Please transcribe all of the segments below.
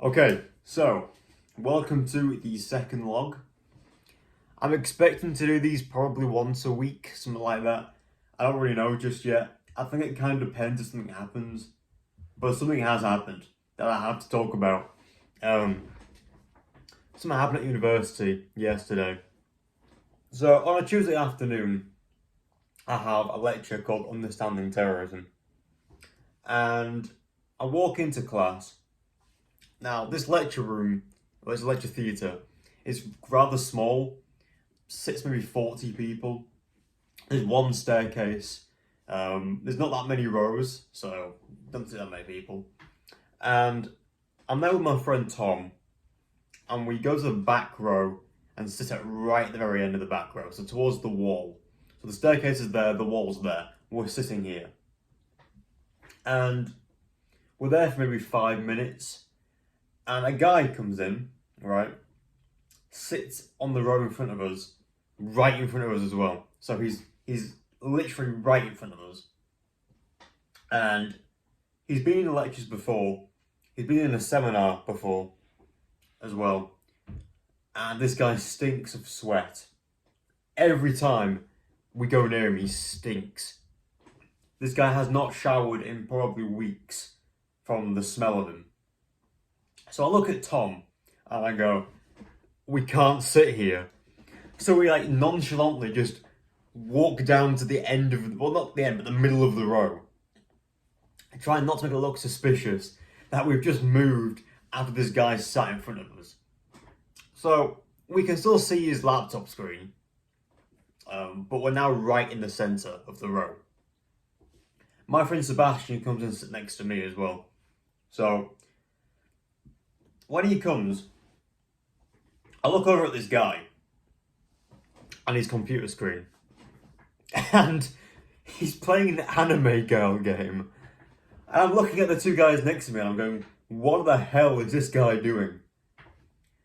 Okay, so welcome to the second log. I'm expecting to do these probably once a week, something like that. I don't really know just yet. I think it kind of depends if something happens, but something has happened that I have to talk about. Something happened at university yesterday. So on a Tuesday afternoon, I have a lecture called Understanding Terrorism, and I walk into class. Now, this lecture room, or this lecture theatre, is rather small, sits maybe 40 people. There's one staircase. There's not that many rows, so don't see that many people. And I'm there with my friend Tom, and we go to the back row and sit at right at the very end of the back row, so towards the wall. So the staircase is there, the wall's there. We're sitting here. And we're there for maybe 5 minutes. And a guy comes in, right, sits on the row in front of us, right in front of us as well. So he's literally right in front of us. And he's been in lectures before. He's been in a seminar before as well. And this guy stinks of sweat. Every time we go near him, he stinks. This guy has not showered in probably weeks from the smell of him. So I look at Tom and I go, we can't sit here. So we nonchalantly just walk down to the end of, well, not the end, but the middle of the row. Trying not to make it look suspicious that we've just moved after this guy sat in front of us. So we can still see his laptop screen, but we're now right in the centre of the row. My friend Sebastian comes and sits next to me as well. So when he comes, I look over at this guy and his computer screen, and he's playing an Anime Girl game. And I'm looking at the two guys next to me and I'm going, what the hell is this guy doing?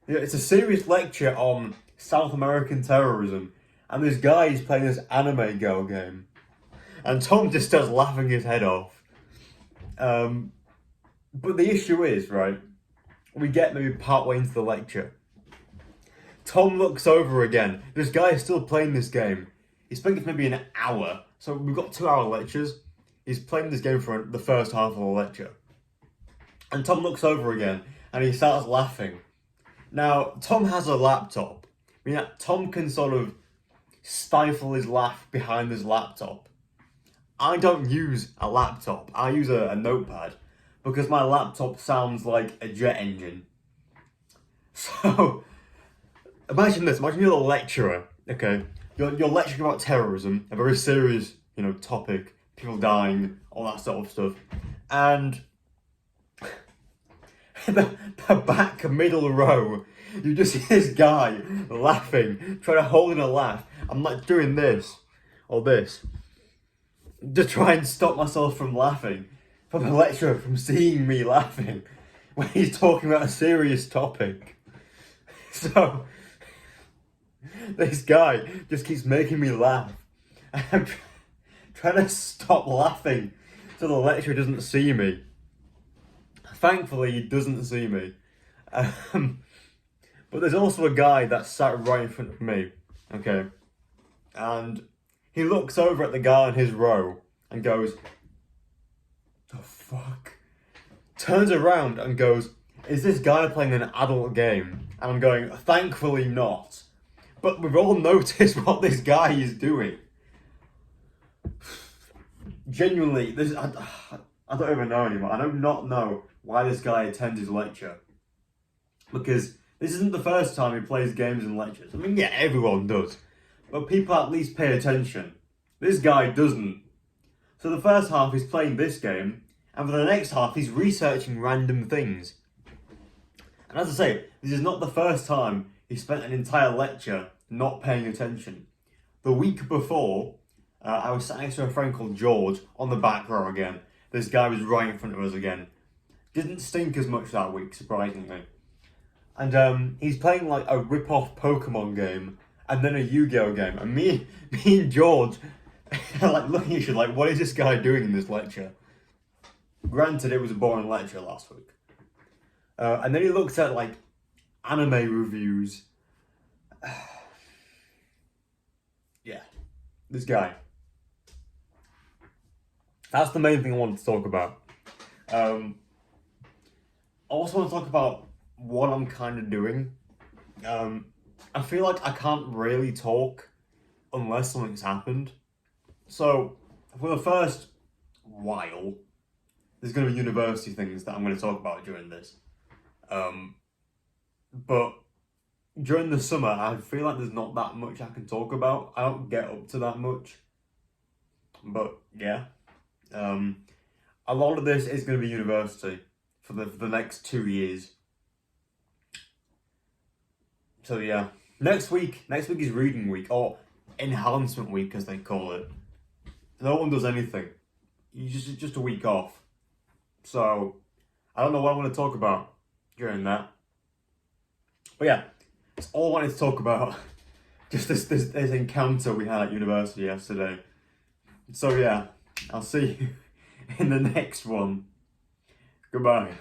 You know, it's a serious lecture on South American terrorism, and this guy is playing this Anime Girl game. And Tom just starts laughing his head off. But the issue is, right, we get maybe partway into the lecture. Tom looks over again. This guy is still playing this game. He's playing it for maybe an hour. So we've got 2 hour lectures. He's playing this game for the first half of the lecture. And Tom looks over again and he starts laughing. Now, Tom has a laptop. I mean, Tom can sort of stifle his laugh behind his laptop. I don't use a laptop. I use a notepad because my laptop sounds like a jet engine. So, imagine this. Imagine you're a lecturer, okay? You're lecturing about terrorism, a very serious, topic, people dying, all that sort of stuff. And the back middle row, you just see this guy laughing, trying to hold in a laugh. I'm like doing this, or this, to try and stop myself from laughing, from the lecturer from seeing me laughing when he's talking about a serious topic. So, this guy just keeps making me laugh. I'm trying to stop laughing so the lecturer doesn't see me. Thankfully, he doesn't see me. But there's also a guy that sat right in front of me, okay? And he looks over at the guy in his row and goes, the fuck? Turns around and goes, is this guy playing an adult game? And I'm going, thankfully not. But we've all noticed what this guy is doing. Genuinely, I don't even know anymore. I do not know why this guy attends his lecture. Because this isn't the first time he plays games in lectures. I mean, yeah, everyone does. But people at least pay attention. This guy doesn't. So the first half he's playing this game, and for the next half he's researching random things. And as I say, this is not the first time he spent an entire lecture not paying attention. The week before, I was sat next to a friend called George on the back row again. This guy was right in front of us again. Didn't stink as much that week, surprisingly. And he's playing like a rip-off Pokemon game and then a Yu-Gi-Oh game. And me and George are like looking at each other like, what is this guy doing in this lecture? Granted, it was a boring lecture last week. And then he looked at like anime reviews. Yeah, this guy. That's the main thing I wanted to talk about. I also want to talk about what I'm kind of doing. I feel like I can't really talk unless something's happened. So, for the first while, there's going to be university things that I'm going to talk about during this. But during the summer, I feel like there's not that much I can talk about. I don't get up to that much. But yeah, a lot of this is going to be university for the next 2 years. So yeah, next week is reading week or enhancement week as they call it. No one does anything. You just a week off. So I don't know what I'm going to talk about during that. But yeah, that's all I wanted to talk about. Just this encounter we had at university yesterday. So yeah, I'll see you in the next one. Goodbye.